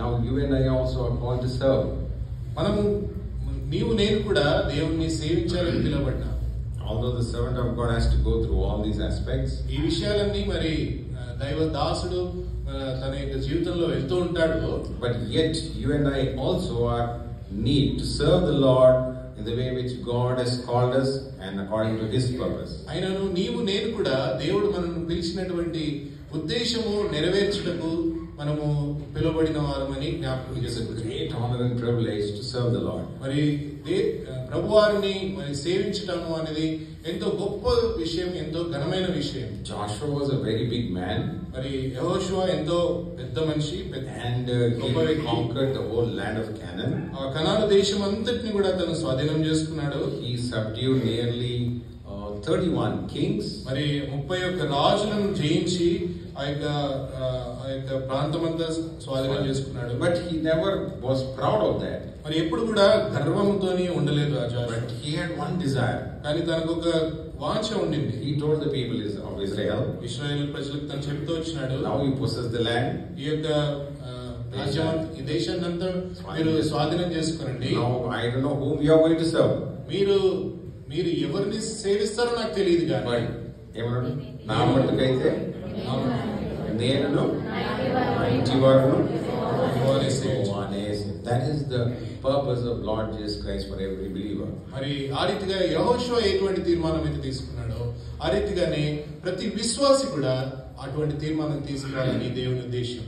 Now you and I also are called to serve. మనము నీవు నేను కూడా దేవుణ్ణి సేవించాలని పిలువబడ్డా. Although the servant of God has to go through all these aspects, ఈ విషయాలన్నీ మరి దైవ దాసుడు తన యొక్క జీవితంలో వెళ్తూ ఉంటాడు. but yet you and I also are need to serve the Lord in the way which God has called us and according to His purpose. అయినను నీవు నేను కూడా దేవుడు మనల్ని పిలిచినటువంటి ఉద్దేశము నెరవేర్చుటకు మనము పిలువబడిన వారమని జ్ఞాపకం చేసుకుంటాం. Great honor and privilege to serve the Lord. మరి ప్రభువారిని మరి సేవించటము అనేది ఎంతో గొప్ప విషయం, ఎంతో ఘనమైన విషయం. Joshua was a very big man, మరి యెహోషువ ఎంతో పెద్ద మనిషి, and he conquered the whole land of Canaan. ఆ కనాను దేశం అంతటిని కూడా తను స్వాధీనం చేసుకున్నాడు. He subdued nearly 31 kings. మరి 31 రాజులను జయించి ఆ యొక్క ప్రాంతమంతా స్వాధీనం చేసుకున్నాడు. But he never was proud of that. మరి ఎప్పుడు కూడా గర్వంతోని ఉండలేదు రాజు. But he had one desire. కానీ తనకు ఒక వాంఛ ఉండింది. He told the people of Israel, ఇశ్రాయేలు ప్రజలకు తను చెప్తూ వచ్చినాడు, now you possess the land. ఈ యొక్క రాజ్యం, ఈ దేశాన్ని అంతా మీరు స్వాధీనం చేసుకోనండి. Now I don't know whom you are going to serve. మీరు ఎవరిని సేవిస్తారో నాకు తెలియదు కానీ ఏమన్నాడు? నా మట్టుకైతే నేను ఇంటి వారును. That is the purpose of Lord Jesus Christ for every believer. మరి ఆ రీతిగా యెహోషువ ఎటువంటి తీర్మానం అయితే తీసుకున్నాడో ఆ రీతిగానే ప్రతి విశ్వాసి కూడా అటువంటి తీర్మానం తీసుకోవాలని దేవుని ఉద్దేశం.